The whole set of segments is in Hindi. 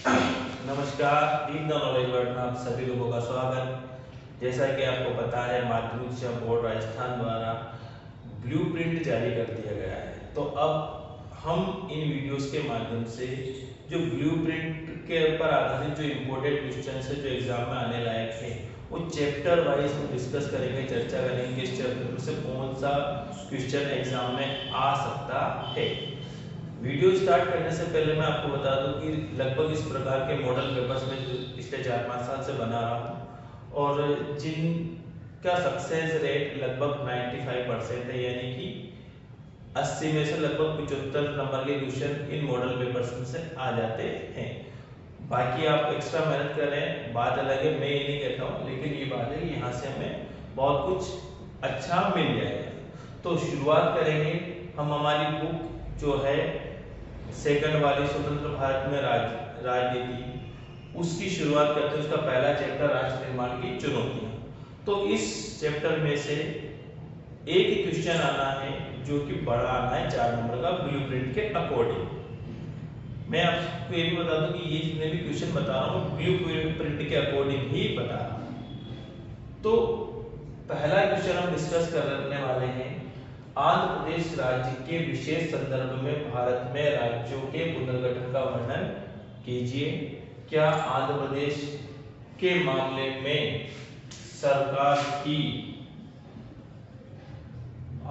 नमस्कार, डीप द नॉलेज वर्ल्ड में आप सभी लोगों का स्वागत। जैसा कि आपको पता है, माध्यमिक शिक्षा बोर्ड राजस्थान द्वारा ब्लूप्रिंट जारी कर दिया गया है। तो अब हम इन वीडियोस के माध्यम से जो ब्लूप्रिंट के ऊपर आधारित जो इम्पोर्टेंट क्वेश्चंस है जो एग्जाम में आने लायक है, वो चैप्टर वाइज हम डिस्कस करेंगे, चर्चा करेंगे इस चैप्टर से कौन सा क्वेश्चन एग्जाम में आ सकता है। वीडियो स्टार्ट करने से पहले मैं आपको बता दूं कि लगभग इस प्रकार के मॉडल पेपर्स में पिछले 4-5 साल से बना रहा हूं और जिनका सक्सेस रेट लगभग 95% है, यानी कि 80 में से लगभग 75 नंबर के क्वेश्चन इन मॉडल पेपर्स में से आ जाते हैं। बाकी आप एक्स्ट्रा मेहनत करें, बात अलग है, मैं ये नहीं कहता हूँ, लेकिन ये बात है कि यहाँ से हमें बहुत कुछ अच्छा मिल जाएगा। तो शुरुआत करेंगे हम हमारी बुक जो है सेकंड वाली स्वतंत्र भारत में राजनीति, उसकी शुरुआत करते हैं। उसका पहला चैप्टर राष्ट्र निर्माण की चुनौतियां। तो इस चैप्टर में से एक ही क्वेश्चन आना है जो कि बड़ा आना है 4 नंबर का ब्लूप्रिंट के अकॉर्डिंग। मैं आपको ये भी बता दूं कि ये जितने भी क्वेश्चन बता रहा हूँ ब्लूप्रिंट के अकॉर्डिंग ही बता रहा हूँ। तो पहला क्वेश्चन हम डिस्कस करने वाले हैं, आंध्र प्रदेश राज्य के विशेष संदर्भ में भारत में राज्यों के पुनर्गठन का वर्णन कीजिए। क्या आंध्र प्रदेश के मामले में सरकार की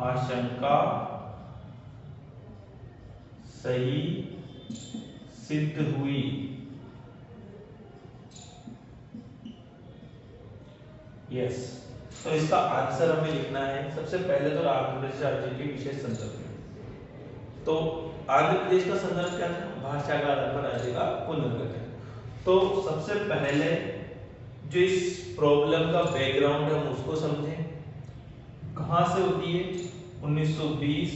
आशंका सही सिद्ध हुई? यस। तो इसका आंसर हमें लिखना है। सबसे पहले तो आंध्र प्रदेश राज्य के विशेष संदर्भ में, तो आंध्र प्रदेश का संदर्भ क्या था? भाषा का आधार पर राज्य का पुनर्गठन। तो सबसे पहले जो इस प्रॉब्लम का बैकग्राउंड है हम उसको समझें। कहां से होती है? 1920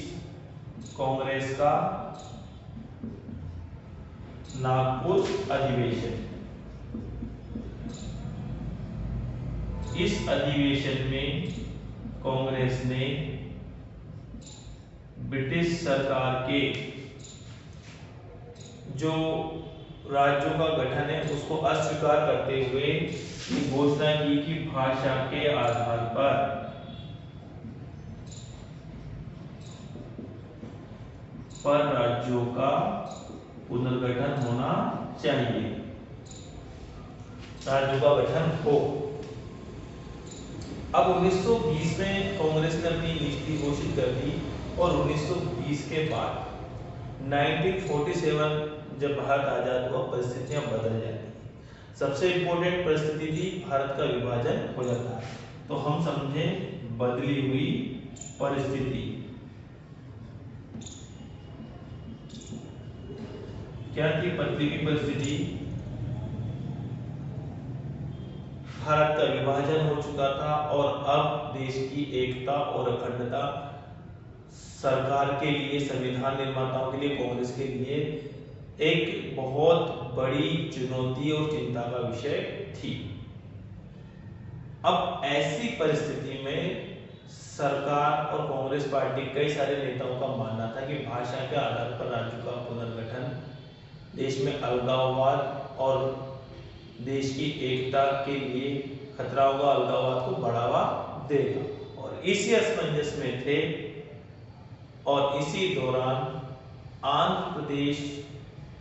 कांग्रेस का नागपुर अधिवेशन। इस अधिवेशन में कांग्रेस ने ब्रिटिश सरकार के जो राज्यों का गठन है उसको अस्वीकार करते हुए घोषणा की कि भाषा के आधार पर राज्यों का पुनर्गठन होना चाहिए, राज्यों का गठन हो। अब 1920 में कांग्रेस ने अपनी नीति घोषित कर दी और 1920 के बाद 1947 जब भारत आजाद हुआ परिस्थितियां बदल जाती हैं। सबसे इंपॉर्टेंट परिस्थिति थी भारत का विभाजन हो जाता है। तो हम समझें बदली हुई परिस्थिति। क्या थी बदली हुई परिस्थिति? भारत का विभाजन हो चुका था और अब देश की एकता और अखंडता सरकार के लिए, संविधान निर्माताओं के लिए, कांग्रेस के लिए एक बहुत बड़ी चुनौती और चिंता का विषय थी। अब ऐसी परिस्थिति में सरकार और कांग्रेस पार्टी, कई सारे नेताओं का मानना था कि भाषा के आधार पर राज्यों का पुनर्गठन देश में अलगाववाद और देश की एकता के लिए खतरा होगा, अलगाववाद को बढ़ावा देगा। और इसी असमंजस में थे और इसी दौरान आंध्र प्रदेश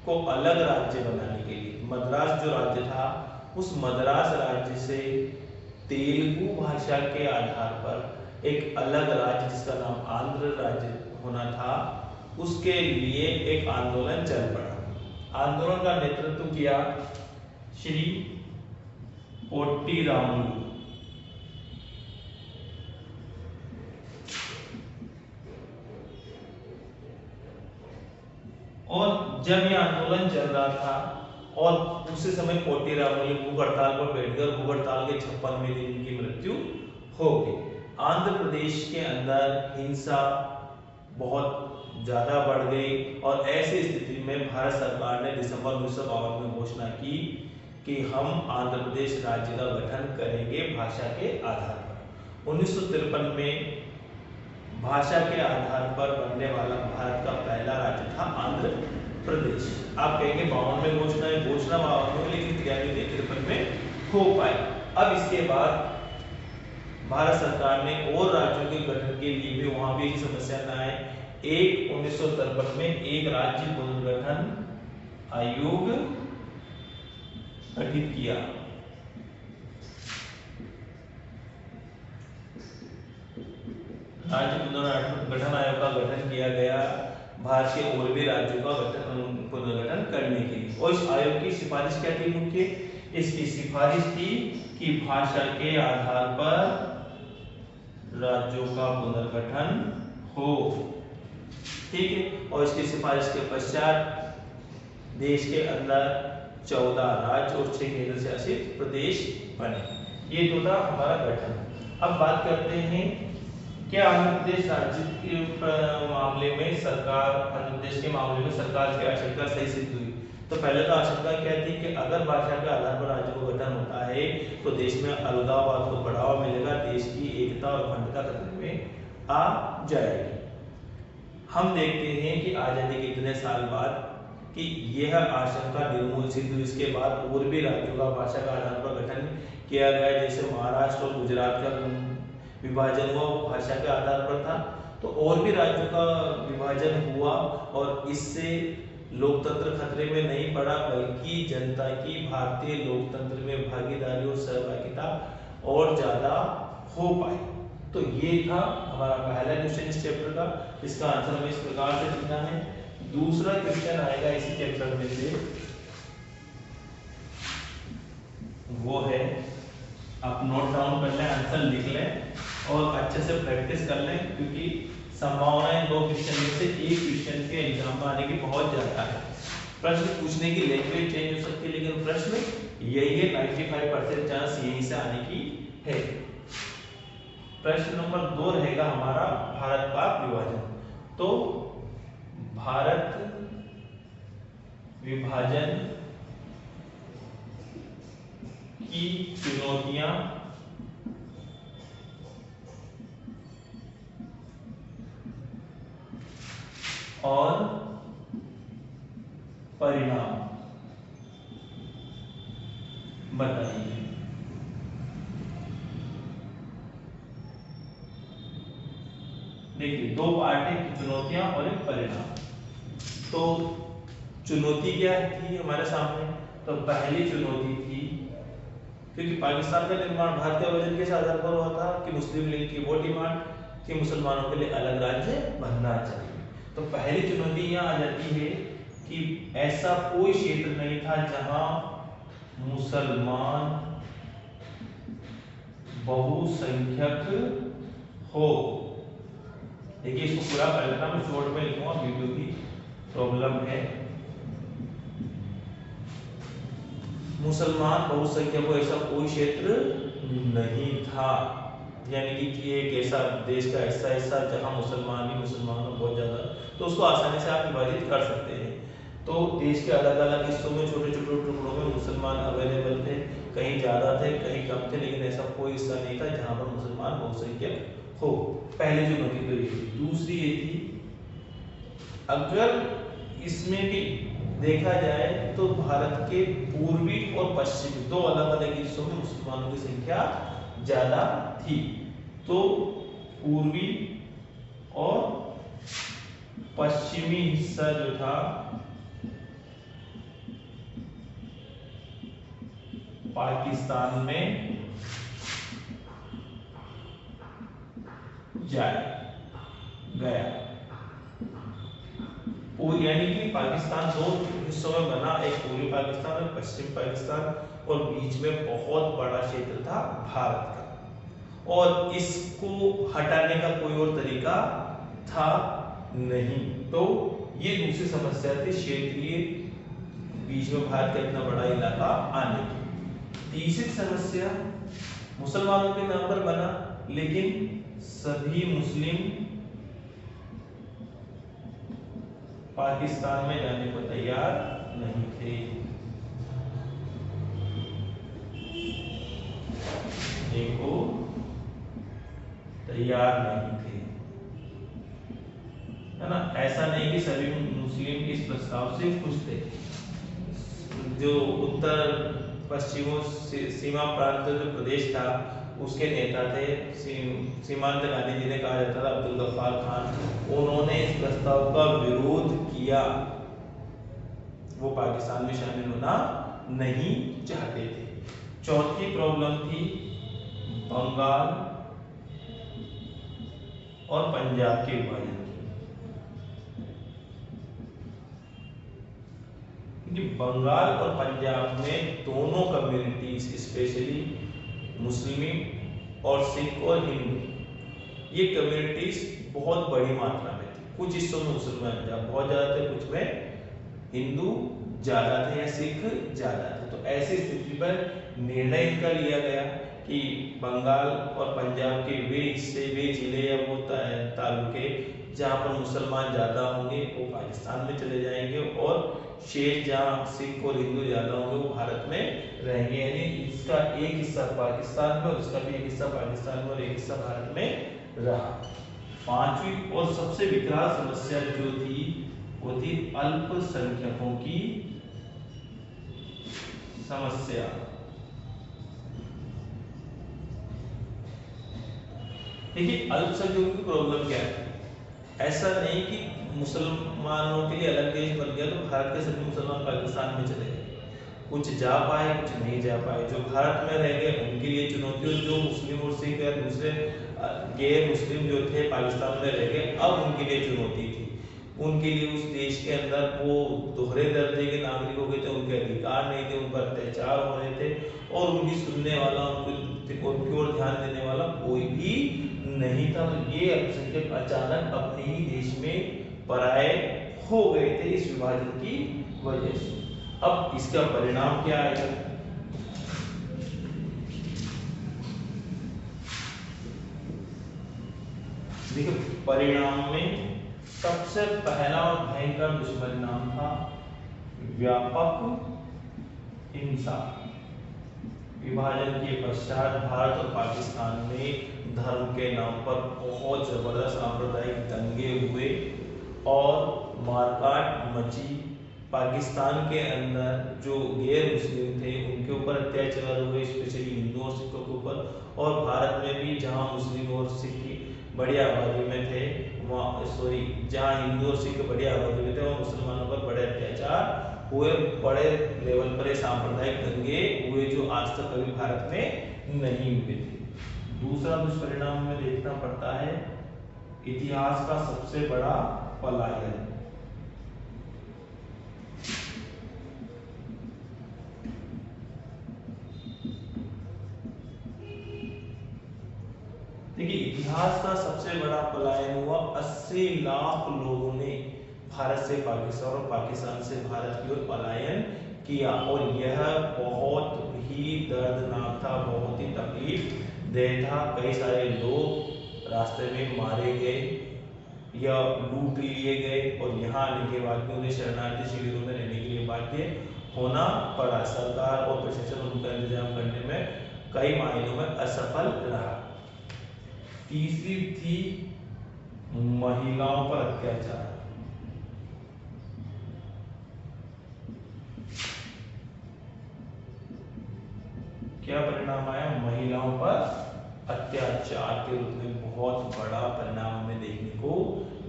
को अलग राज्य बनाने के लिए मद्रास जो राज्य था, उस मद्रास राज्य से तेलुगु भाषा के आधार पर एक अलग राज्य जिसका नाम आंध्र राज्य होना था, उसके लिए एक आंदोलन चल पड़ा। आंदोलन का नेतृत्व किया श्री पोट्टी रामुलु। और जब यह आंदोलन चल रहा था और उसी समय पोट्टी रामुलु भूख हड़ताल पर बैठकर भूख हड़ताल के 56वें दिन इनकी मृत्यु हो गई। आंध्र प्रदेश के अंदर हिंसा बहुत ज्यादा बढ़ गई और ऐसी स्थिति में भारत सरकार ने दिसंबर 1952 में घोषणा की कि हम आंध्र प्रदेश राज्य का गठन करेंगे भाषा के आधार पर। 1953 में भाषा के आधार पर बनने वाला भारत का पहला राज्य था आंध्र प्रदेश। आप कहेंगे 52 में घोषणा है, घोषणा 52 में, लेकिन क्रियान्वित 53 में हो पाई। अब इसके बाद भारत सरकार ने और राज्यों के गठन के लिए भी वहां भी ऐसी समस्या न आए, 1953 में एक राज्य पुनर्गठन आयोग गठित किया। राज्य पुनर्गठन आयोग का गठन किया गया भारत के और भी राज्यों का पुनर्गठन करने के लिए। और इस आयोग की सिफारिश क्या थी मुख्य? इसकी सिफारिश थी कि भाषा के आधार पर राज्यों का पुनर्गठन हो, ठीक है। और इसकी सिफारिश के पश्चात देश के अंदर 14 राज्य और 6 केंद्र शासित प्रदेश बने। ये तो था हमारा गठन। अब बात करते हैं क्या आंध्र प्रदेश राज्य के मामले में सरकार, आंध्र प्रदेश के मामले में सरकार की आशंका सही सिद्ध हुई। तो पहले तो आशंका क्या थी कि अगर भाषा के आधार पर राज्यों का गठन होता है तो देश में अलगाववाद को बढ़ावा मिलेगा, देश की एकता और अखंडता खतरे में आ जाएगी। हम देखते हैं कि आजादी के इतने साल बाद कि यह आशंका निर्मूल सिद्ध हुई। इसके बाद और भी राज्यों का भाषा का आधार पर गठन किया गया, जैसे महाराष्ट्र और गुजरात का विभाजन हुआ वो भाषा के आधार पर था। तो और भी राज्यों का विभाजन हुआ और इससे लोकतंत्र खतरे में नहीं पड़ा, बल्कि जनता की भारतीय लोकतंत्र में भागीदारी और सहभागिता और ज्यादा हो पाई। तो ये था हमारा पहला क्वेश्चन इस चैप्टर का। इसका आंसर हमें इस प्रकार से लिखना है। दूसरा क्वेश्चन आएगा इसी चैप्टर में से, वो है, आप नोट डाउन कर लें, आंसर लिख लें और अच्छे से प्रैक्टिस कर लें, क्योंकि संभावनाएं 2 क्वेश्चन में से एक क्वेश्चन के एग्जाम में आने की बहुत ज्यादा है। प्रश्न पूछने की लैंग्वेज चेंज हो सकती है, लेकिन प्रश्न यही है, 95% चांस यहीं से आने की है। प्रश्न नंबर 2 रहेगा हमारा भारत का विभाजन। तो भारत विभाजन की चुनौतियां और परिणाम बताइए। देखिए 2 पार्ट है, चुनौतियां और एक परिणाम। तो चुनौती क्या थी हमारे सामने? तो पहली चुनौती थी, क्योंकि पाकिस्तान का निर्माण भारतीय विभाजन के आधार पर हुआ था कि मुस्लिम लीग की वो डिमांड कि मुसलमानों के लिए अलग राज्य बनना चाहिए। तो पहली चुनौती यहाँ आ जाती है कि ऐसा कोई क्षेत्र नहीं था जहां मुसलमान बहुसंख्यक हो। देखिए इसको पूरा कर लेना, मैं शॉर्ट में लिखूंगा, वीडियो की प्रॉब्लम है। मुसलमान बहुसंख्यक हो ऐसा कोई क्षेत्र नहीं था, यानी कि एक ऐसा देश का हिस्सा जहां मुसलमान ही मुसलमान हो बहुत ज्यादा, तो उसको आसानी से आप विभाजित कर सकते हैं। तो देश के अलग अलग हिस्सों में छोटे छोटे टुकड़ों में मुसलमान अवेलेबल थे, कहीं ज्यादा थे कहीं कम थे, लेकिन ऐसा कोई हिस्सा नहीं था जहां पर मुसलमान बहुसंख्यक हो। पहली चुनौती तो ये थी। दूसरी ये थी, अगर इसमें भी देखा जाए तो भारत के पूर्वी और पश्चिमी 2 अलग अलग हिस्सों में मुसलमानों की संख्या ज्यादा थी। तो पूर्वी और पश्चिमी हिस्सा जो था पाकिस्तान में गया, यानी कि पाकिस्तान 2 हिस्सों में बना, एक पूर्वी पाकिस्तान और पश्चिम पाकिस्तान, और बीच में बहुत बड़ा क्षेत्र था भारत का, और इसको हटाने का कोई और तरीका था नहीं। तो ये दूसरी समस्या थी, क्षेत्रीय बीच में भारत का इतना बड़ा इलाका आने की। तीसरी समस्या, मुसलमानों के नाम पर बना, लेकिन सभी मुस्लिम पाकिस्तान में जाने को तैयार नहीं थे। देखो तैयार नहीं थे। है ना। ऐसा नहीं कि सभी मुस्लिम इस प्रस्ताव से खुश थे। जो उत्तर पश्चिमों सीमा प्रांत जो प्रदेश था उसके नेता थे सीमांत गांधी जिन्हें कहा जाता था अब्दुल गफ्फार खान, उन्होंने इस प्रस्ताव का विरोध किया। वो पाकिस्तान में शामिल होना नहीं चाहते थे। चौथी प्रॉब्लम थी बंगाल और पंजाब के विभाजन की। बंगाल और पंजाब में दोनों कम्युनिटीज स्पेशली मुस्लिम और सिख और हिंदू, ये कम्युनिटीज बहुत बड़ी मात्रा में थी। कुछ हिस्सों में मुसलमान बहुत ज्यादा थे, कुछ में हिंदू ज्यादा थे या सिख ज्यादा थे। तो ऐसी स्थिति पर निर्णय इनका लिया गया कि बंगाल और पंजाब के वे हिस्से, वे जिले या वो तालुके जहाँ पर मुसलमान ज्यादा होंगे वो पाकिस्तान में चले जाएंगे और शेष जहाँ सिख और हिंदू ज्यादा होंगे वो भारत में रहेंगे। यानी इसका एक हिस्सा पाकिस्तान में, उसका भी एक हिस्सा पाकिस्तान में और एक हिस्सा भारत में रहा। पांचवी और सबसे विकराल समस्या जो थी वो थी अल्पसंख्यकों की समस्या। देखिए अल्पसंख्यकों की प्रॉब्लम क्या है, ऐसा नहीं कि मुसलमानों के लिए अलग देश बन गया तो भारत के सभी मुसलमान पाकिस्तान में चले गए। कुछ जा पाए, कुछ नहीं जा पाए। जो भारत में रह गए उनके लिए चुनौती, और जो मुस्लिम और सिख या दूसरे गैर मुस्लिम जो थे पाकिस्तान में रह गए, अब उनके लिए चुनौती थी। उनके लिए उस देश के अंदर वो दोहरे दर्जे के नागरिक हो गए थे, उनके अधिकार नहीं थे, उन पर अत्याचार हो रहे थे और उनकी सुनने वाला, उनकी ओर ध्यान देने वाला कोई भी नहीं था। तो ये अल्पसंख्यक अचानक अपने ही देश में पराये हो गए थे इस विभाजन की वजह से। अब इसका परिणाम क्या आएगा? देखिए परिणाम में सबसे पहला और भयंकर दुष्परिणाम था व्यापक हिंसा। विभाजन के पश्चात भारत और पाकिस्तान में धर्म के नाम पर बहुत जबरदस्त सांप्रदायिक दंगे हुए और मारकाट मची। पाकिस्तान के अंदर जो गैर मुस्लिम थे उनके ऊपर अत्याचार हुए, स्पेशली हिंदू और सिखों के ऊपर। और भारत में भी जहां मुस्लिम और सिख बड़ी आबादी में थे, जहां हिंदू और सिख बड़ी आबादी में थे, वहां मुसलमानों पर बड़े अत्याचार हुए, बड़े लेवल पर सांप्रदायिक दंगे हुए जो आज तक कभी भारत में नहीं हुए थे। दूसरा दुष्परिणाम हमें देखना पड़ता है इतिहास का सबसे बड़ा पलायन। देखिए इतिहास का सबसे बड़ा पलायन हुआ। 80 लाख लोगों ने भारत से पाकिस्तान और पाकिस्तान से भारत की ओर पलायन किया और यह बहुत ही दर्दनाक था, बहुत ही तकलीफ देह था। कई सारे लोग रास्ते में मारे गए या लूट लिए गए और यहाँ आने के बाद में उन्हें शरणार्थी शिविरों में रहने के लिए बाध्य होना पड़ा। सरकार और प्रशासन उनका इंतजाम करने में कई मायनों में असफल रहा। तीसरी थी महिलाओं पर अत्याचार। क्या परिणाम आया? महिलाओं पर अत्याचार के रूप में बहुत बड़ा परिणाम हमें देखने को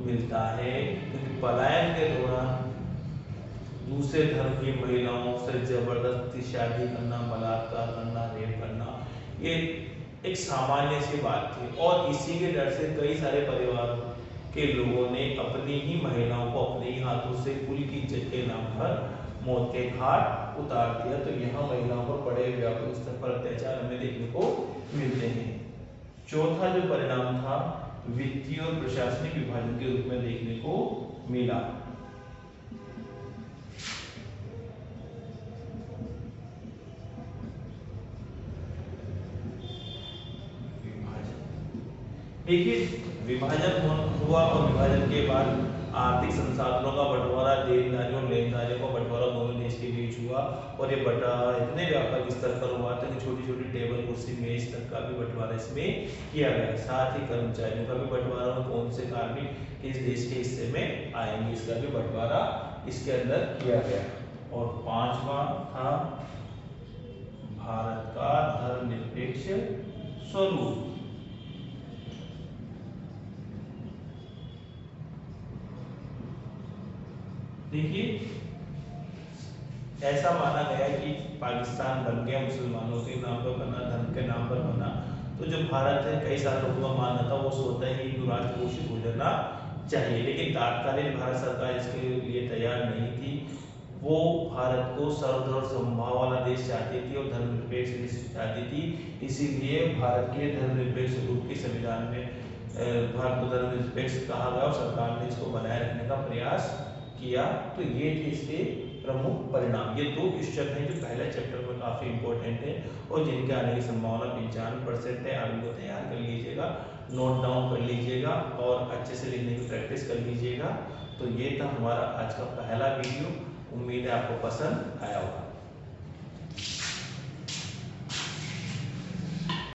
मिलता है, क्योंकि पलायन के दौरान दूसरे धर्म की महिलाओं से जबरदस्ती शादी करना, बलात्कार करना, रेप करना, ये एक सामान्य सी बात थी। और इसी के डर से कई सारे परिवार के लोगों ने अपनी ही महिलाओं को अपने ही हाथों से कुल की इज्जत के नाम पर मौत के घाट उतार दिया। तो यहाँ महिलाओं पर बड़े व्यापक स्तर पर अत्याचार हमें देखने को मिलते हैं। चौथा जो परिणाम था वित्तीय और प्रशासनिक विभाजन के रूप में देखने को मिला। देखिए विभाजन हुआ और विभाजन के बाद आर्थिक संसाधनों का बंटवारा, देनदारियों और लेनदारियों का बंटवारा दोनों देश के बीच हुआ। और ये बटा इतने व्यापक स्तर पर हुआ था कि छोटी छोटी टेबल कुर्सी मेज तक का भी बंटवारा इसमें किया गया। साथ ही कर्मचारियों का भी बंटवारा, कौन से कार्मिक किस देश के हिस्से में आएंगे इसका भी बंटवारा इसके अंदर किया गया। और पांचवा था भारत का धर्मनिरपेक्ष स्वरूप। देखिए ऐसा माना गया कि पाकिस्तान बन गया मुसलमानों के नाम पर बना, धर्म के नाम पर बना, तो जो भारत है कई सालों का मानना था वो सोचता है हिंदू राष्ट्र घोषित हो जाना चाहिए, लेकिन तात्कालिक भारत सरकार इसके लिए तैयार नहीं थी। वो भारत को सर्वधर्म समभाव वाला देश चाहती थी और धर्मनिरपेक्ष देश चाहती थी। इसीलिए भारत के धर्मनिरपेक्ष स्वरूप के संविधान में भारत को धर्मनिरपेक्ष कहा गया और सरकार ने इसको बनाए रखने का प्रयास किया। तो ये थे इसके प्रमुख परिणाम। ये दो क्वेश्चन हैं जो पहले चैप्टर में काफी इंपॉर्टेंट है और जिनके आने की संभावना 95% है। आप इनको तैयार कर लीजिएगा, नोट डाउन कर लीजिएगा और अच्छे से लिखने की प्रैक्टिस कर लीजिएगा। तो ये था हमारा आज का पहला वीडियो। उम्मीद है आपको पसंद आया होगा।